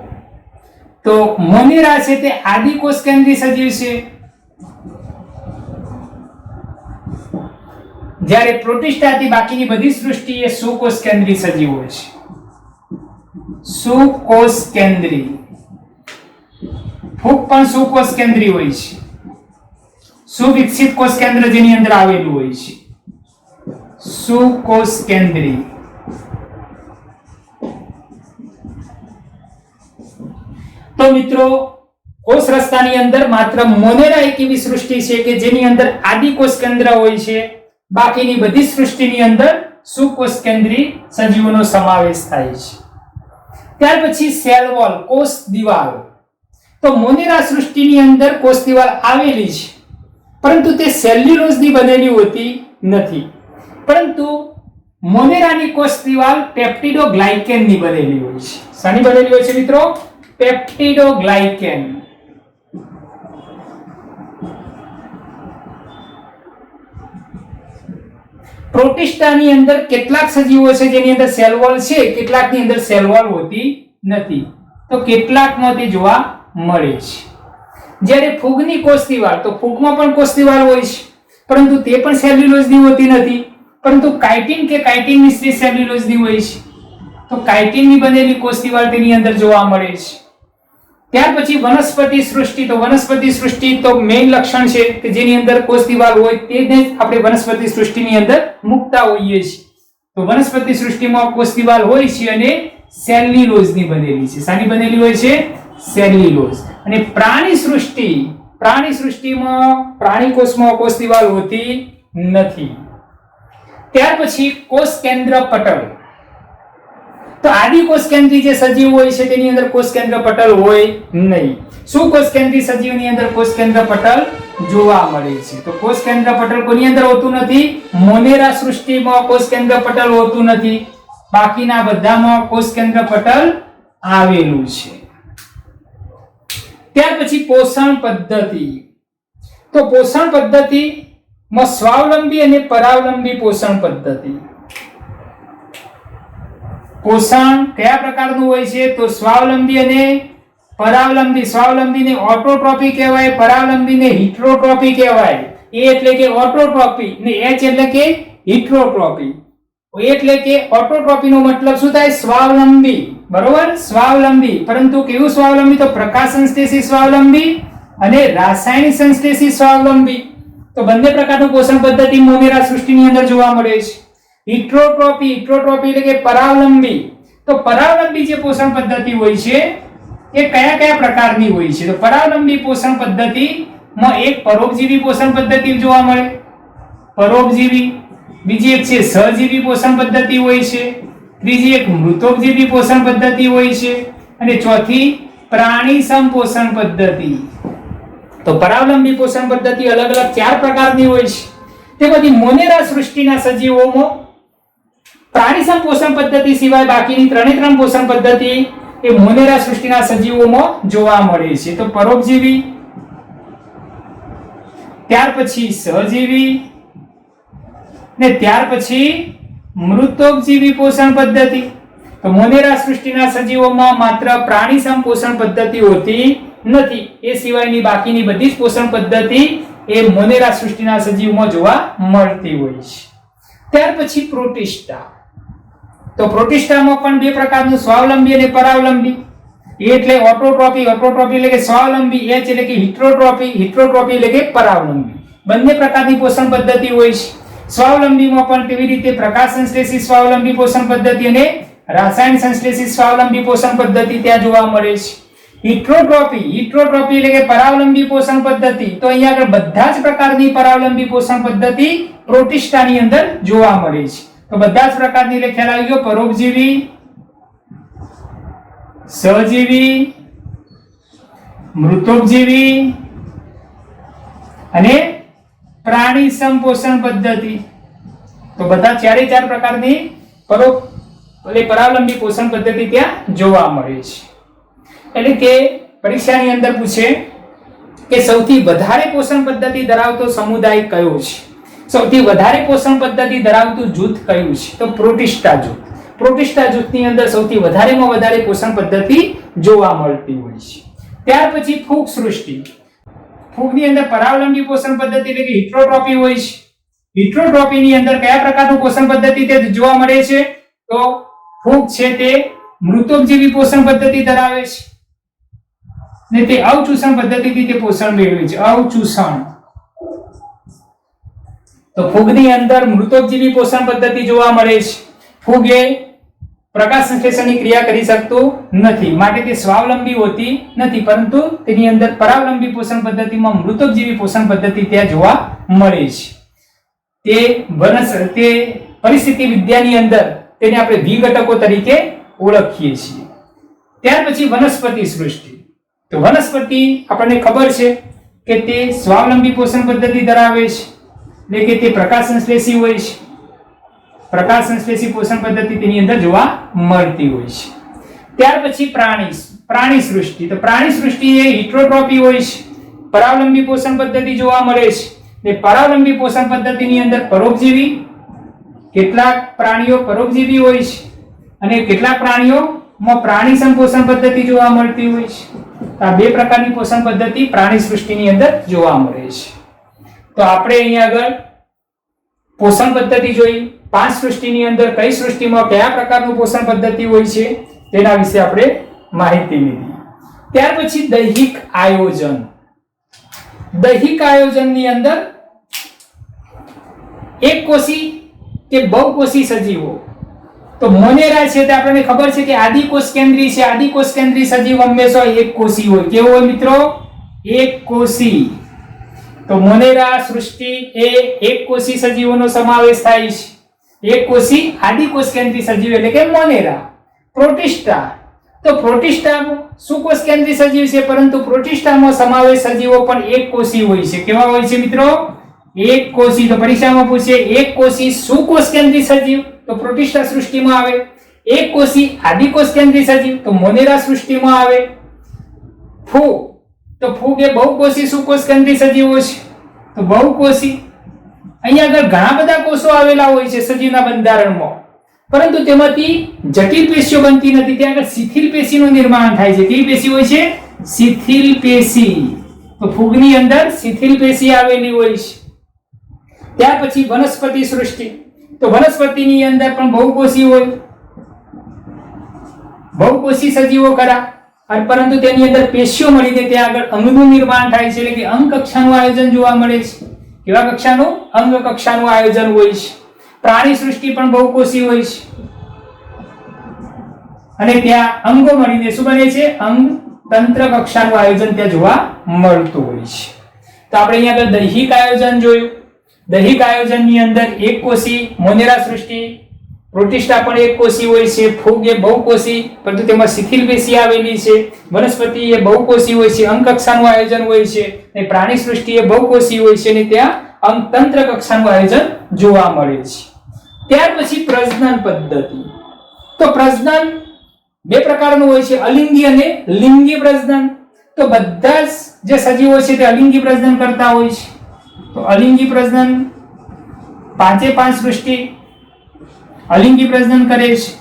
તો મોનેરા છે તે આદિકોષ કેન્દ્રી સજીવ છે, જ્યારે પ્રોટિસ્ટાથી બાકીની બધી સૃષ્ટિ એ સુકોષ કેન્દ્રી સજીવો છે. સુકોષ કેન્દ્રી. ફૂગ પણ સુકોષ કેન્દ્રી હોય છે, સુવિકસિત કોષ કેન્દ્ર જેની અંદર આવેલું હોય છે, સુકોષ કેન્દ્રી. તો મિત્રો, કોષ રચનાની અંદર માત્ર મોનેરા એક એવી સૃષ્ટિ છે કે જેની અંદર આદિકોષ કેન્દ્ર હોય છે, બાકીની બધી સૃષ્ટિની અંદર સુકોષ કેન્દ્રી સજીવોનો સમાવેશ થાય છે. ત્યાર પછી સેલ વોલ, કોષ દિવાલ. તો મોનેરા સૃષ્ટિની અંદર કોષ દિવાલ આવેલી છે, પરંતુ તે સેલ્યુલોઝની બનેલી હોતી નથી, પરંતુ મોનેરાની કોષ દિવાલ પેપ્ટિડોગ્લાયકેનની બનેલી હોય છે. શાની બનેલી હોય છે મિત્રો? પેપ્ટિડોગ્લાયકેન. પ્રોટિસ્ટાની અંદર કેટલાક સજીવો છે જેની અંદર સેલ વોલ છે, કેટલાકની અંદર સેલ વોલ હોતી નથી, તો કેટલાકમાં તે જોવા મળે છે. જ્યારે ફૂગની કોષ દિવાલ, તો ફૂગમાં પણ કોષ દિવાલ હોય છે, પરંતુ તે પણ સેલ્યુલોઝની હોતી નથી, પરંતુ કાઇટિન કે કાઇટિન મિશ્રિત સેલ્યુલોઝની હોય છે, તો કાઇટિનની બનેલી કોષ દિવાલ તેની અંદર જોવા મળે છે. ત્યાર પછી વનસ્પતિ સૃષ્ટિ. તો વનસ્પતિ સૃષ્ટિ તો મેઇન લક્ષણ છે કે જેની અંદર કોષ દિવાલ હોય તેને જ આપણે વનસ્પતિ સૃષ્ટિની અંદર મૂકતા હોઈએ છીએ. તો વનસ્પતિ સૃષ્ટિમાં કોષ દિવાલ હોય છે અને સેલ્યુલોઝની બનેલી છે. શાની બનેલી હોય છે? સેલ્યુલોઝ. અને પ્રાણી સૃષ્ટિમાં પ્રાણી કોષમાં કોષ દિવાલ હોતી નથી. ત્યાર પછી કોષ કેન્દ્ર પટલ. તો આદિકોષ કેન્દ્રી જે સજીવ હોય છે તેની અંદર કોષ કેન્દ્ર પટલ હોય નહીં. સુકોષ કેન્દ્રી સજીવની અંદર કોષ કેન્દ્ર પટલ જોવા મળે છે. તો કોષ કેન્દ્ર પટલ કોની અંદર હોતું નથી? મોનેરા સૃષ્ટિમાં કોષ કેન્દ્ર પટલ હોતું નથી, બાકીના બધામાં કોષ કેન્દ્ર પટલ આવેલું છે. ત્યાર પછી પોષણ પદ્ધતિ. તો પોષણ પદ્ધતિમાં સ્વાવલંબી અને પરાવલંબી પોષણ પદ્ધતિ. પોષણ કયા પ્રકારનું હોય છે? તો સ્વાવલંબી અને પરાવલંબી. સ્વાવલંબીને ઓટોટ્રોપી કહેવાય, પરાવલંબીને હિટરોટ્રોપી કહેવાય. એ એટલે કે ઓટોટ્રોપી ને એચ એટલે કે હિટરોટ્રોપી. એટલે કે ઓટોટ્રોપીનો મતલબ શું થાય? સ્વાવલંબી. બરોબર, સ્વાવલંબી. પરંતુ કેવું સ્વાવલંબી? તો પ્રકાશ સંશ્લેષી સ્વાવલંબી અને રાસાયણિક સંશ્લેષી સ્વાવલંબી. તો બંને પ્રકારનું પોષણ પદ્ધતિ મોનેરા સૃષ્ટિની અંદર જોવા મળે છે. હિટરોટ્રોપી એટલે કે પરાવલંબી. તો પરાવલંબી જે પોષણ પદ્ધતિ હોય છે એ કયા કયા પ્રકારની હોય છે? તો પરાવલંબી પોષણ પદ્ધતિમાં એક પરોપજીવી પોષણ પદ્ધતિ જોવા મળે, પરોપજીવી. બીજી એક છે સહજીવી પોષણ પદ્ધતિ હોય છે, ત્રીજી એક મૃતોપજીવી પોષણ પદ્ધતિ હોય છે, અને ચોથી પ્રાણી સંપોષણ પદ્ધતિ. તો પરાવલંબી પોષણ પદ્ધતિ અલગ અલગ 4 પ્રકારની હોય છે. તે બધી મોનેરા સૃષ્ટિના સજીવોમાં પ્રાણી સંપોષણ પદ્ધતિ સિવાય બાકીની 3 પોષણ પદ્ધતિ એ મોનેરા સૃષ્ટિના સજીવોમાં જોવા મળે છે. તો પરોપજીવી, ત્યાર પછી સહજીવી ને ત્યાર પછી મૃતોપજીવી પોષણ પદ્ધતિ. તો મોનેરા સૃષ્ટિના સજીવોમાં માત્ર પ્રાણીસમ પોષણ પદ્ધતિ હોતી નથી, એ સિવાયની બાકીની બધી જ પોષણ પદ્ધતિ એ મોનેરા સૃષ્ટિના સજીવમાં જોવા મળતી હોય છે. ત્યાર પછી પ્રોટિસ્ટા. તો પ્રોટિસ્ટામાં પણ બે પ્રકારનું સ્વાવલંબી અને પરાવલંબી. એટલે ઓટોટ્રોપી, ઓટોટ્રોપી એટલે કે સ્વાવલંબી, એચ એટલે કે હિટ્રોટ્રોપી, હિટ્રોટ્રોપી એટલે કે પરાવલંબી. બંને પ્રકારની પોષણ પદ્ધતિ હોય છે. સ્વાવલંબીમાં પણ કેવી રીતે પ્રકાશ સંશ્લેષી સ્વાવલંબી પોષણ પદ્ધતિ અને રાસાયણ સંશ્લેષી સ્વાવલંબી પોષણ પદ્ધતિ ત્યાં જોવા મળે છે. હિટ્રોટ્રોપી, હિટ્રોટ્રોપી એટલે કે પરાવલંબી પોષણ પદ્ધતિ. તો અહીંયા આગળ બધા જ પ્રકારની પરાવલંબી પોષણ પદ્ધતિ પ્રોટિસ્ટાની અંદર જોવા મળે છે. તો બધા જ પ્રકારની એટલે ખ્યાલ આવી ગયો. પરોપજીવી, સહજીવી, મૃતોપજીવી અને પ્રાણી સંપોષણ પદ્ધતિ. તો બધા ચારે ચાર પ્રકારની પરાવલંબી પોષણ પદ્ધતિ ત્યાં જોવા મળે છે. એટલે કે પરીક્ષાની અંદર પૂછે કે સૌથી વધારે પોષણ પદ્ધતિ ધરાવતો સમુદાય કયો છે, સૌથી વધારે પોષણ પદ્ધતિ ધરાવતું જૂથ કયું છે? તો પ્રોટિસ્ટા જૂથ. પ્રોટિસ્ટા જૂથની અંદર સૌથી વધારેમાં વધારે પોષણ પદ્ધતિ જોવા મળતી હોય છે. ત્યાર પછી ફૂગ સૃષ્ટિ. ફૂગની અંદર પરાવલંબી પોષણ પદ્ધતિ એટલે કે હિટ્રોટ્રોપી હોય છે. હિટ્રોટ્રોપીની અંદર કયા પ્રકારનું પોષણ પદ્ધતિ તે જોવા મળે છે? તો ફૂગ છે તે મૃતોપજીવી પોષણ પદ્ધતિ ધરાવે છે ને તે અવચૂષણ પદ્ધતિથી તે પોષણ મેળવે છે. અવચૂષણ. તો ફૂગની અંદર મૃતોપજીવી પોષણ પદ્ધતિ જોવા મળે છે. ફૂગ એ પ્રકાશ સંશ્લેષણની ક્રિયા કરી શકતું નથી, માટે તે સ્વાવલંબી હોતી નથી, પરંતુ તેની અંદર પરાવલંબી પોષણ પદ્ધતિમાં મૃતોપજીવી પોષણ પદ્ધતિ ત્યાં જોવા મળે છે. તે પરિસ્થિતિ વિદ્યાની અંદર તેને આપણે વિઘટકો તરીકે ઓળખીએ છીએ. ત્યાર પછી વનસ્પતિ સૃષ્ટિ. તો વનસ્પતિ આપણને ખબર છે કે તે સ્વાવલંબી પોષણ પદ્ધતિ ધરાવે છે, એટલે કે તે પ્રકાશ સંશ્લેષી હોય છે. પ્રકાશ સંશ્લેષી પોષણ પદ્ધતિ તેની અંદર જોવા મળતી હોય છે. ત્યાર પછી પ્રાણી સૃષ્ટિ. તો પ્રાણી સૃષ્ટિ એ હિટ્રોટ્રોપી હોય છે, પરાવલંબી પોષણ પદ્ધતિ જોવા મળે છે. ને પરાવલંબી પોષણ પદ્ધતિની અંદર પરોપજીવી, કેટલાક પ્રાણીઓ પરોપજીવી હોય છે અને કેટલાક પ્રાણીઓમાં પ્રાણી સંપોષણ પદ્ધતિ જોવા મળતી હોય છે. આ બે પ્રકારની પોષણ પદ્ધતિ પ્રાણી સૃષ્ટિની અંદર જોવા મળે છે. તો આપણે અહીંયા આગળ પોષણ પદ્ધતિ જોઈ. 5 સૃષ્ટિની અંદર કઈ સૃષ્ટિમાં કયા પ્રકારનું પોષણ પદ્ધતિ હોય છે તેના વિશે આપણે માહિતી લીધી. ત્યાર પછી દૈહિક આયોજન. દૈહિક આયોજનની અંદર એક કોષી કે બહુકોષી સજીવો. તો મોનેરા છે તે આપણને ખબર છે કે આદિકોષ કેન્દ્રી છે. આદિકોષ કેન્દ્રી સજીવ હંમેશા એક કોષી હોય. કેવો હોય મિત્રો? એક કોષી. તો મોનેરા સૃષ્ટિ એ એક કોષી સજીવોનો સમાવેશ થાય છે. એક કોષી આદિકોષ કેન્દ્રી સજીવ એટલે કે મોનેરા. પ્રોટિસ્ટા. તો પ્રોટિસ્ટા સુકોષ કેન્દ્રી સજીવ છે, પરંતુ પ્રોટિસ્ટામાં સમાવેશ સજીવો પણ એક કોષી હોય છે. કેવા હોય છે મિત્રો? એક કોષી. તો પરીક્ષામાં પૂછે એક કોષી સુકોષ કેન્દ્રી સજીવ, તો પ્રોટિસ્ટા સૃષ્ટિમાં આવે. એક કોષી આદિકોષ કેન્દ્રી સજીવ, તો મોનેરા સૃષ્ટિમાં આવે. ફૂગ. તો ફૂગ એ બહુકોષી સુકોષ કેન્દ્રી સજીવો છે. તો બહુકોષી. અહીંયા આગળ ઘણા બધા કોષો આવેલા હોય છે સજીવના બંધારણમાં, પરંતુ તેમાંથી જટિલ પેશીઓ બનતી નથી. ત્યાં આગળ શિથિલ પેશીનું નિર્માણ થાય છે. કેવી પેશી હોય છે? શિથિલ પેશી. તો ફૂગની અંદર શિથિલ પેશી આવેલી હોય છે. ત્યાર પછી વનસ્પતિ સૃષ્ટિ. તો વનસ્પતિની અંદર પણ બહુકોષી હોય, બહુકોષી સજીવો ખરા, પરંતુ તેની અંદર પેશીઓ મળીને ત્યાં આગળ અંગનું નિર્માણ થાય છે, એટલે કે અંગ કક્ષાનું આયોજન જોવા મળે છે. કેવા કક્ષાનું? અંગ કક્ષાનું આયોજન હોય છે. પ્રાણી સૃષ્ટિ પણ બહુકોષી હોય છે અને ત્યાં અંગો મળીને શું બને છે? અંગ તંત્ર કક્ષાનું આયોજન ત્યાં જોવા મળતું હોય છે. તો આપણે અહીંયા આગળ દૈહિક આયોજન જોયું. દૈહિક આયોજનની અંદર એક કોષી મોનેરા સૃષ્ટિ, પ્રોટિસ્ટા પણ એક કોષી હોય છે. ફૂગ એ બહુકોષી, પરંતુ તેમાં શિથિલ પેશી આવેલી છે. વનસ્પતિ એ બહુકોષી હોય છે, અંગ કક્ષાનું આયોજન હોય છે. અને પ્રાણી સૃષ્ટિ એ બહુકોષી હોય છે અને ત્યાં અંગ તંત્ર કક્ષાનું આયોજન જોવા મળે છે. ત્યાર પછી પ્રજનન પદ્ધતિ. તો પ્રજનન બે પ્રકારનું હોય છે, અલિંગી અને લિંગી પ્રજનન. તો બધા જ જે સજીવો છે તે અલિંગી પ્રજનન કરતા હોય છે. તો અલિંગી પ્રજનન 5 સૃષ્ટિ અલિંગી પ્રજનન કરે છે.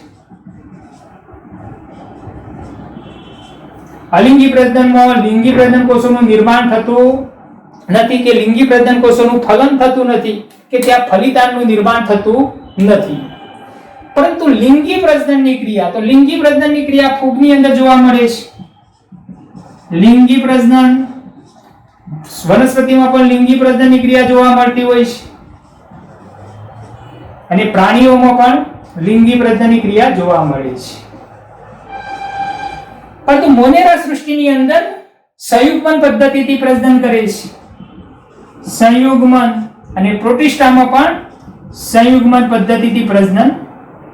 અલિંગી પ્રજનનમાં લિંગી પ્રજનન કોષોનું નિર્માણ થતું નથી કે લિંગી પ્રજનન કોષોનું ફલન થતું નથી કે ત્યાં ફલિતાંડનું નિર્માણ થતું નથી. પરંતુ લિંગી પ્રજનનની ક્રિયા, તો લિંગી પ્રજનનની ક્રિયા ફૂગની અંદર જોવા મળે છે. લિંગી પ્રજનન વનસ્પતિમાં પણ લિંગી પ્રજનનની ક્રિયા જોવા મળતી હોય છે અને પ્રાણીઓમાં પણ લિંગી પ્રજનનની ક્રિયા જોવા મળે છે. પરંતુ મોનેરા સૃષ્ટિની અંદર સંયુગ્મન પદ્ધતિથી પ્રજનન કરે છે. સંયુગ્મન અને પ્રોટિસ્ટામાં પણ સંયુગ્મન પદ્ધતિથી પ્રજનન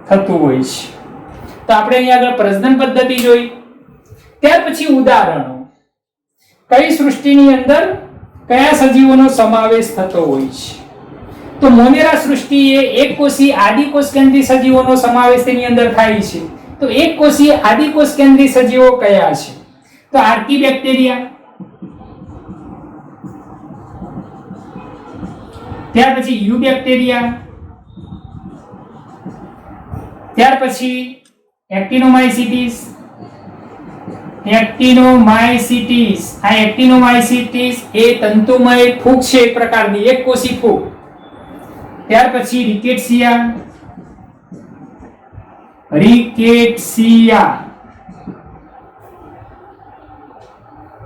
થતું હોય છે. તો આપણે અહીંયા આગળ પ્રજનન પદ્ધતિ જોઈ. ત્યાર પછી ઉદાહરણો, કઈ સૃષ્ટિની અંદર કયા સજીવોનો સમાવેશ થતો હોય છે. તો મોનેરા સૃષ્ટિએ એકકોષી આદિકોષ કેન્દ્રી સજીવોનો સમાવેશ તેની અંદર થાય છે. તો એકકોષી આદિકોષ કેન્દ્રી સજીવો કયા છે? તો આર્કીબેક્ટેરિયા, ત્યાર પછી યુબેક્ટેરિયા, ત્યાર પછી એક્ટિનોમાયસિટીસ. આ એક્ટિનોમાયસિટીસ એ તંતુમય ફૂગ છે, એક પ્રકારની એકકોષી ફૂગ. ત્યાર પછી રિકેટ્સિયા,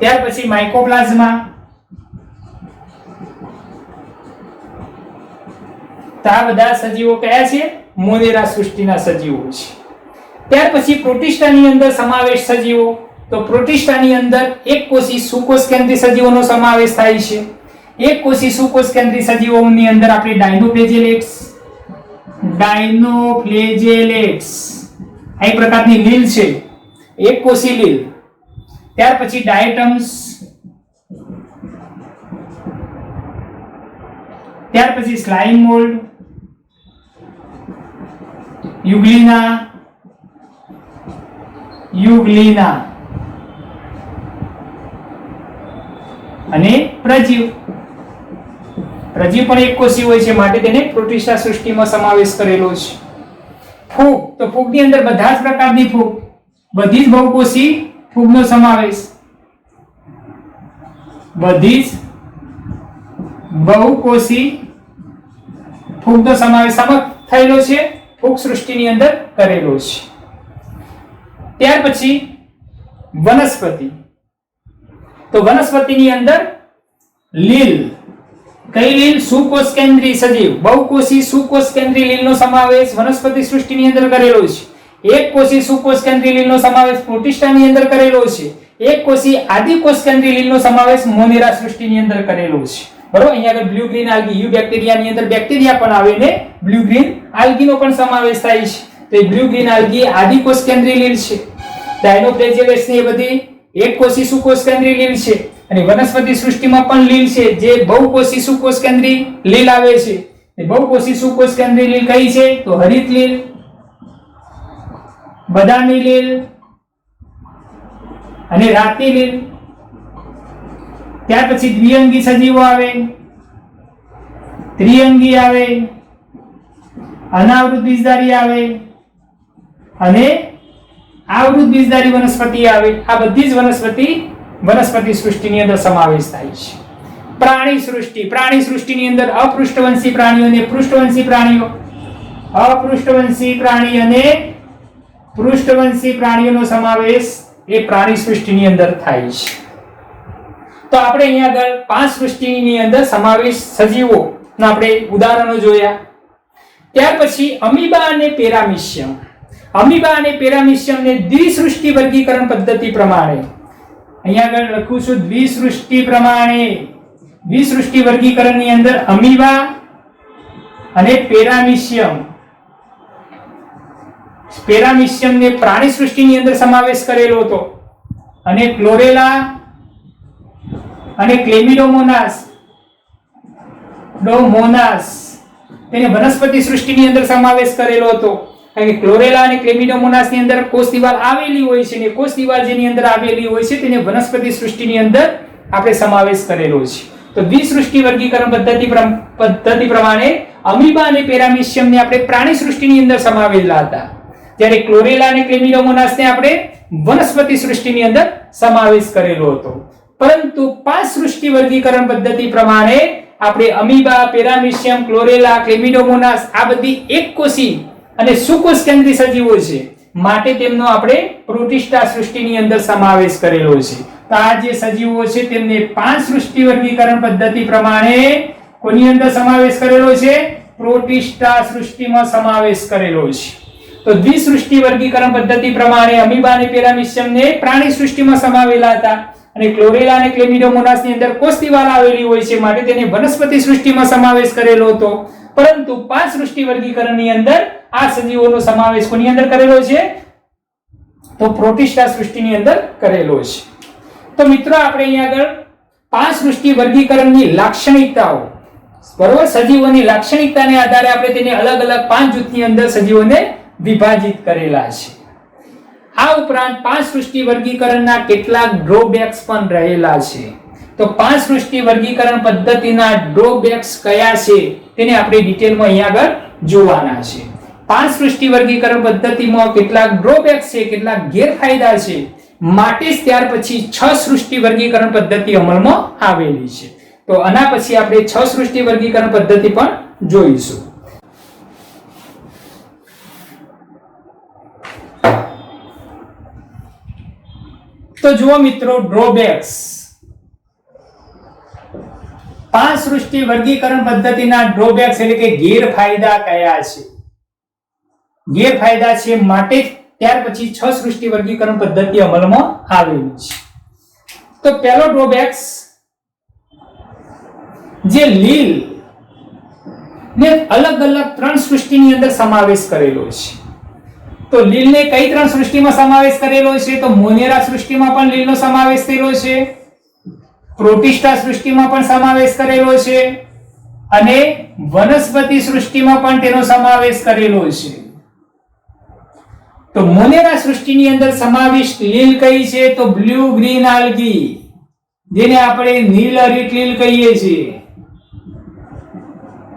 ત્યાર પછી માઇકોપ્લાઝમા. તો આ બધા સજીવો કયા છે? મોનેરા સૃષ્ટિના સજીવો છે. ત્યાર પછી પ્રોટિસ્ટાની અંદર સમાવેશ સજીવો. તો પ્રોટિસ્ટાની અંદર એકકોષી સુકોષ કેન્દ્રી સજીવોનો સમાવેશ થાય છે. એકકોષી સુકોષ કેન્દ્રી સજીવોની અંદર આપણે ડાયનોફ્લેજેલેટ્સ આ એક પ્રકારની લીલ છે, એકકોષી લીલ. ત્યાર પછી ડાયટમ્સ, ત્યાર પછી સ્લાઇમ મોલ્ડ, યુગ્લિના અને પ્રજીવ. પ્રજીવ પણ એકકોષી હોય છે, માટે તેને પ્રોટિસ્ટા સૃષ્ટિમાં સમાવેશ કરેલો છે. ફૂગ, તો ફૂગની અંદર બધા જ પ્રકારની ફૂગ, બધી જ બહુકોષી ફૂગનો સમાવેશ, બધી જ બહુકોષી ફૂગનો સમાવેશ થયેલો છે, ફૂગ સૃષ્ટિની અંદર કરેલો છે. ત્યાર પછી વનસ્પતિ. તો વનસ્પતિની અંદર લીલ, કઈ લીલ? સુકોષ કેન્દ્રી સજીવ, બહુકોષી સુકોષ કેન્દ્રી લીલનો સમાવેશ વનસ્પતિ સૃષ્ટિની અંદર કરેલો છે. એકકોષી સુકોષ કેન્દ્રી લીલનો સમાવેશ પ્રોટિસ્ટાની અંદર કરેલો છે. એકકોષી આદિકોષ કેન્દ્રી લીલનો સમાવેશ મોનેરા સૃષ્ટિની અંદર કરેલો છે. બરોબર. અહીંયા આગળ બ્લુ ગ્રીન આલ્ગી, યુ બેક્ટેરિયાની અંદર બેક્ટેરિયા પણ આવે ને બ્લુ ગ્રીન આલ્ગીનો પણ સમાવેશ થાય છે. તો એ બ્લુ ગ્રીન આલ્ગી આદિકોષ કેન્દ્રી લીલ છે. ડાયનોફ્લેજેલેટ્સ ની એ બધી એકકોષી સુકોષ કેન્દ્રી લીલ છે. અને વનસ્પતિ સૃષ્ટિમાં પણ લીલ છે, જે બહુકોષી સુકોષ કેન્દ્રી લીલ આવે છે. એ બહુકોષી સુકોષ કેન્દ્રી લીલ કઈ છે? તો હરિત લીલ, બદામી લીલ અને રાતી લીલ. ત્યાર પછી દ્વિઅંગી સજીવો આવે, ત્રિઅંગી આવે, અનાવૃત બીજધારી આવે અને આવૃત બીજધારી વનસ્પતિ આવે. આ બધી જ વનસ્પતિ સૃષ્ટિની અંદર સમાવેશ થાય છે. પ્રાણી સૃષ્ટિની અંદર અપૃષ્ઠવંશી પ્રાણીઓ અને પૃષ્ઠવંશી પ્રાણીઓ, અપૃષ્ઠવંશી પ્રાણી અને પૃષ્ઠવંશી પ્રાણીઓનો સમાવેશ એ પ્રાણી સૃષ્ટિની અંદર થાય છે. તો આપણે અહીંયા આગળ 5 સૃષ્ટિની અંદર સમાવેશ સજીવોના આપણે ઉદાહરણો જોયા. ત્યાર પછી અમીબા અને પેરામિશિયમ. અમીબા અને પેરામિશિયમને દ્વિસૃષ્ટિ વર્ગીકરણ પદ્ધતિ પ્રમાણે, અહીંયા આગળ લખું છું દ્વિસૃષ્ટિ પ્રમાણે, દ્વિસૃષ્ટિ વર્ગીકરણની અંદર અમીબા અને પેરામિશિયમને પ્રાણી સૃષ્ટિની અંદર સમાવેશ કરેલો હતો અને ક્લોરેલા અને ક્લેમિડોમોનાસ તેને વનસ્પતિ સૃષ્ટિની અંદર સમાવેશ કરેલો હતો કારણ કે ક્લોરેલા અને ક્લેમિડોમોનાસ ની અંદર કોષ દિવાલ આવેલી હોય છે ને કોષ દિવાલ જેની અંદર આવેલી હોય છે તેને વનસ્પતિ સૃષ્ટિની અંદર આપણે સમાવેશ કરેલો છે. તો દ્વિસૃષ્ટિ વર્ગીકરણ પદ્ધતિ પ્રમાણે અમીબા અને પેરામીશિયમ ને આપણે પ્રાણી સૃષ્ટિની અંદર સમાવેલા હતા, જ્યારે ક્લોરેલા અને ક્લેમિડોમોનાસ ને આપણે વનસ્પતિ સૃષ્ટિની અંદર સમાવેશ કરેલો હતો. પરંતુ 5 સૃષ્ટિ વર્ગીકરણ પદ્ધતિ પ્રમાણે આપણે અમીબા, પેરામીશિયમ, ક્લોરેલા, ક્લેમિડોમોનાસ આ બધી એકકોષી અને સુકોષ કેન્દ્રી સજીવો છે, માટે તેમનો આપણે પ્રોટિસ્ટા સૃષ્ટિની અંદર સમાવેશ કરેલો છે. તો આ જે સજીવો છે તેમને 5 સૃષ્ટિ વર્ગીકરણ પદ્ધતિ પ્રમાણે કોની અંદર સમાવેશ કરેલો છે? પ્રોટિસ્ટા સૃષ્ટિમાં સમાવેશ કરેલો છે. તો દ્વિસૃષ્ટિ વર્ગીકરણ પદ્ધતિ પ્રમાણે અમીબા અને પેરામીશિયમ ને પ્રાણી સૃષ્ટિમાં સમાવેલા હતા અને ક્લોરેલા અને ક્લેમિડોમોનાસ ની અંદર કોષ દિવાલ આવેલી હોય છે, માટે તેને વનસ્પતિ સૃષ્ટિમાં સમાવેશ કરેલો હતો. પરંતુ 5 સૃષ્ટિ વર્ગીકરણની અંદર આ સજીવોનો સમાવેશ કોની અંદર કરેલો છે? તો પ્રોટિસ્ટા સૃષ્ટિની અંદર કરેલો છે. તો મિત્રો આપણે અહીંયા આગળ 5 સૃષ્ટિ વર્ગીકરણની લાક્ષણિકતાઓ, બરોબર, સજીવોની લાક્ષણિકતાને આધારે આપણે તેને અલગ અલગ 5 જૂથની અંદર સજીવોને વિભાજિત કરેલા છે. આ ઉપરાંત 5 સૃષ્ટિ વર્ગીકરણના કેટલાક ડ્રોબેક્સ પણ રહેલા છે. તો 5 સૃષ્ટિ વર્ગીકરણ પદ્ધતિના ડ્રોબેક્સ કયા છે તેને આપણે ડિટેલમાં અહીંયા આગળ જોવાના છે. 5 સૃષ્ટિ વર્ગીકરણ પદ્ધતિમાં કેટલાક ડ્રોબેક્સ છે, કેટલાક ગેરફાયદા છે, માટે જ ત્યાર પછી 6 સૃષ્ટિ વર્ગીકરણ પદ્ધતિ અમલમાં આવેલી છે. તો આના પછી આપણે 6 સૃષ્ટિ વર્ગીકરણ પદ્ધતિ પણ જોઈશું. તો જુઓ મિત્રો, ડ્રોબેક્સ 5 સૃષ્ટિ વર્ગીકરણ પદ્ધતિના ડ્રોબેક્સ એટલે કે ગેરફાયદા કયા છે? ગેરફાયદા છે માટે ત્યાર પછી 6 સૃષ્ટિ વર્ગીકરણ પદ્ધતિ અમલમાં આવેલી છે. તો પહેલો ડ્રોબેક્સ, જે લીલ ને અલગ અલગ 3 સૃષ્ટિની અંદર સમાવેશ કરેલો છે. તો લીલને કઈ 3 સૃષ્ટિમાં સમાવેશ કરેલો છે? તો મોનેરા સૃષ્ટિમાં પણ લીલનો સમાવેશ થયેલો છે, પ્રોટિસ્ટા સૃષ્ટિમાં પણ સમાવેશ કરેલો છે અને વનસ્પતિ સૃષ્ટિમાં પણ તેનો સમાવેશ કરેલો છે. તો મોનેરા સૃષ્ટિની અંદર સમાવિષ્ટ લીલ કઈ છે? તો બ્લુ ગ્રીન આલ્ગી, જેને આપણે નીલહરિત લીલ કહીએ છીએ,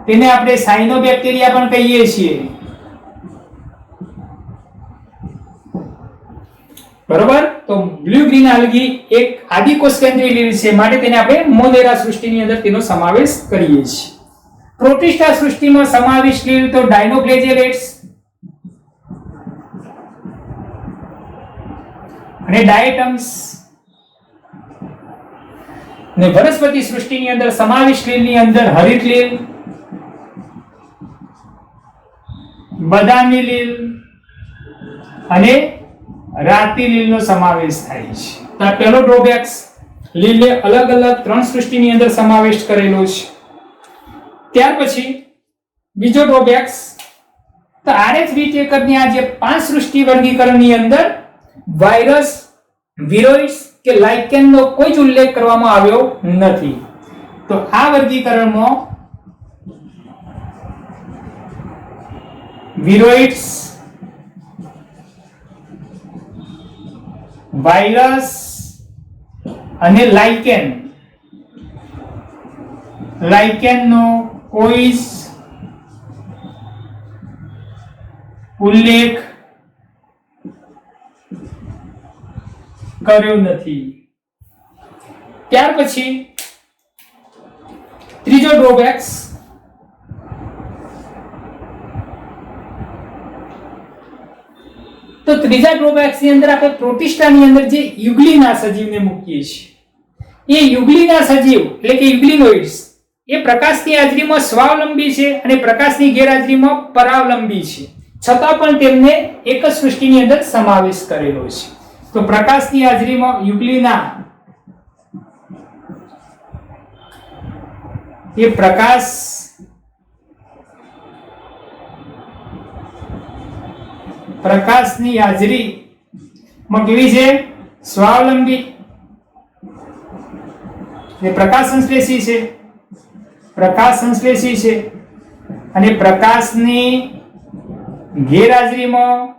તેને આપણે સાયનોબેક્ટેરિયા પણ કહીએ છીએ, બરોબર. તો બ્લુ ગ્રીન આલ્ગી એક આદિકોષ કેન્દ્રીય લીલ છે, માટે તેને આપણે મોનેરા સૃષ્ટિની અંદર તેનો સમાવેશ કરીએ છીએ. પ્રોટિસ્ટા સૃષ્ટિમાં સમાવિષ્ટ લીલ તો ડાયનોફ્લેજેલેટ્સ અને ડાયટમ્સ, ને વનસ્પતિ સૃષ્ટિની અંદર સમાવિષ્ટ લીલની અંદર હરિત લીલ, બદામી લીલ અને રાતી લીલનો સમાવેશ થાય છે. તો આ પહેલો ડ્રોબેક્સ, લીલને અલગ અલગ 3 સૃષ્ટિની અંદર સમાવેશ કરેલો છે. ત્યાર પછી બીજો ડ્રોબેક્સ, તો આરએચ વિટેકરની આ જે 5 સૃષ્ટિ વર્ગીકરણની અંદર વાયરસ, વિરોઇડ્સ કે લાઇકેનનો કોઈ જ ઉલ્લેખ કરવામાં આવ્યો નથી. તો આ વર્ગીકરણમાં વિરોઇડ્સ, વાયરસ અને લાઇકેનનો કોઈ ઉલ્લેખ કર્યો નથી. ત્યાર પછી ત્રીજો ડ્રોબેક્સ, તો ત્રીજા ડ્રોબેક્સ ની અંદર આપણે પ્રોટિસ્ટાની અંદર જે યુગ્લિના સજીવને મૂકીએ છીએ, એ યુગ્લિના સજીવ એટલે કે યુગ્લિનોઇડ્સ એ પ્રકાશની હાજરીમાં સ્વાવલંબી છે અને પ્રકાશની ગેરહાજરીમાં પરાવલંબી છે, છતાં પણ તેમને એક જ સૃષ્ટિની અંદર સમાવેશ કરેલો છે. તો પ્રકાશની હાજરીમાં યુગ્લિના એ પ્રકાશની હાજરીમાં કેવી છે? સ્વાવલંબી, એ પ્રકાશ સંશ્લેષી છે અને પ્રકાશની ગેરહાજરીમાં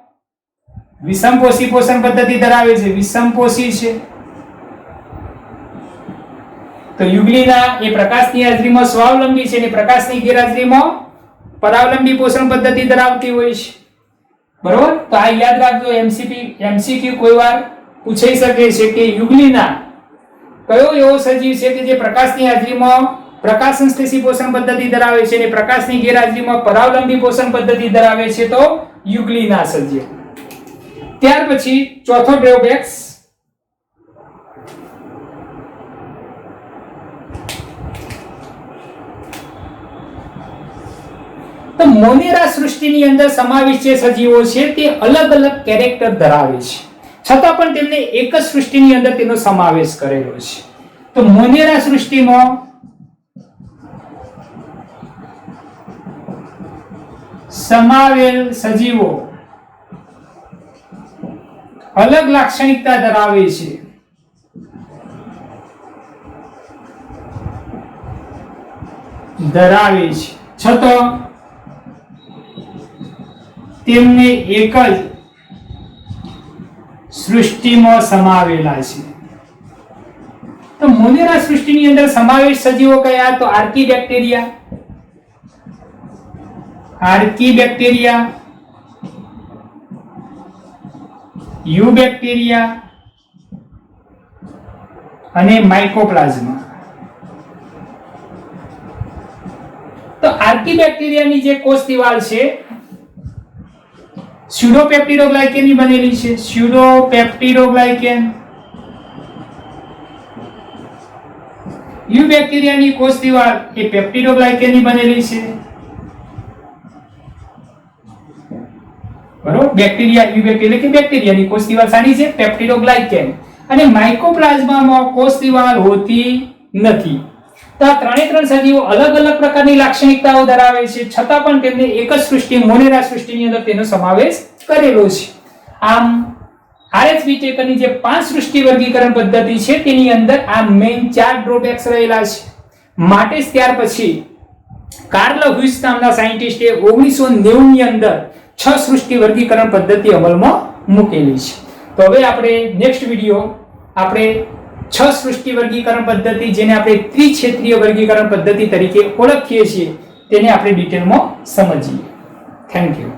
વિષમપોષી પોષણ પદ્ધતિ ધરાવે છે, વિષમપોષી છે. તો યુગ્લિના એ પ્રકાશની હાજરીમાં સ્વાવલંબી છે અને પ્રકાશની ગેરહાજરીમાં પરાવલંબી પોષણ પદ્ધતિ ધરાવતી હોય છે. બરોબર. તો આ યાદ રાખજો. એમસીક્યુ કોઈ વાર પૂછાઈ શકે છે કે યુગ્લિના કયો એવો સજીવ છે કે જે પ્રકાશની હાજરીમાં પ્રકાશ સંશ્લેષી પોષણ પદ્ધતિ ધરાવે છે અને પ્રકાશની ગેરહાજરીમાં પરાવલંબી પોષણ પદ્ધતિ ધરાવે છે? તો યુગ્લિના સજીવ. ત્યાર પછી ચોથો ડ્રોબેક્સ, તો મોનેરા સૃષ્ટિની અંદર સમાવિષ્ટ જે સજીવો છે તે અલગ અલગ કેરેક્ટર ધરાવે છે, છતાં પણ તેમને એક જ સૃષ્ટિની અંદર તેનો સમાવેશ કરેલો છે. તો મોનેરા સૃષ્ટિમાં સમાવેલ સજીવો અલગ લાક્ષણિકતા ધરાવે છે. છતાં તેમને એક જ સૃષ્ટિમાં સમાવેલા છે. તો મોનેરા સૃષ્ટિની અંદર સમાવેશ સજીવો કયા? તો આર્કીબેક્ટેરિયા, યુબેક્ટેરિયા અને માઇકોપ્લાઝ્મા. તો આર્કીબેક્ટેરિયાની જે કોષ દિવાલ છે સ્યુડોપેપ્ટિડોગ્લાયકેન ની બનેલી છે. સ્યુડોપેપ્ટિડોગ્લાયકેન. યુબેક્ટેરિયાની કોષ દિવાલ એ પેપ્ટિડોગ્લાયકેન ની બનેલી છે. બરોબર. બેક્ટેરિયા યુબેક્ટેરિયા કે બેક્ટેરિયાની કોષ દિવાલ સાની છે? પેપ્ટિડોગ્લાયકેન. અને માઇકોપ્લાઝ્મામાં કોષ દિવાલ હોતી નથી. તો આ ત્રણ સજીવો અલગ અલગ પ્રકારની લાક્ષણિકતાઓ ધરાવે છે, છતાં પણ તેમને એક જ સૃષ્ટિ મોનેરા સૃષ્ટિની અંદર તેનો સમાવેશ કરેલો છે. આમ આરએચ વિટેકરની જે 5 સૃષ્ટિ વર્ગીકરણ પદ્ધતિ છે તેની અંદર આ મેઇન 4 ડ્રોબેક્સ રહેલા છે. માટે જ ત્યાર પછી કાર્લ હુઇસ નામના સાયન્ટિસ્ટે 1990 ની અંદર 6 સૃષ્ટિ વર્ગીકરણ પદ્ધતિ અમલમાં મૂકેલી છે. તો હવે આપણે નેક્સ્ટ વિડિયો આપણે 6 સૃષ્ટિ વર્ગીકરણ પદ્ધતિ જેને આપણે ત્રિક્ષેત્રીય વર્ગીકરણ પદ્ધતિ તરીકે ઓળખીએ છીએ તેને આપણે ડિટેલમાં સમજીએ. Thank you.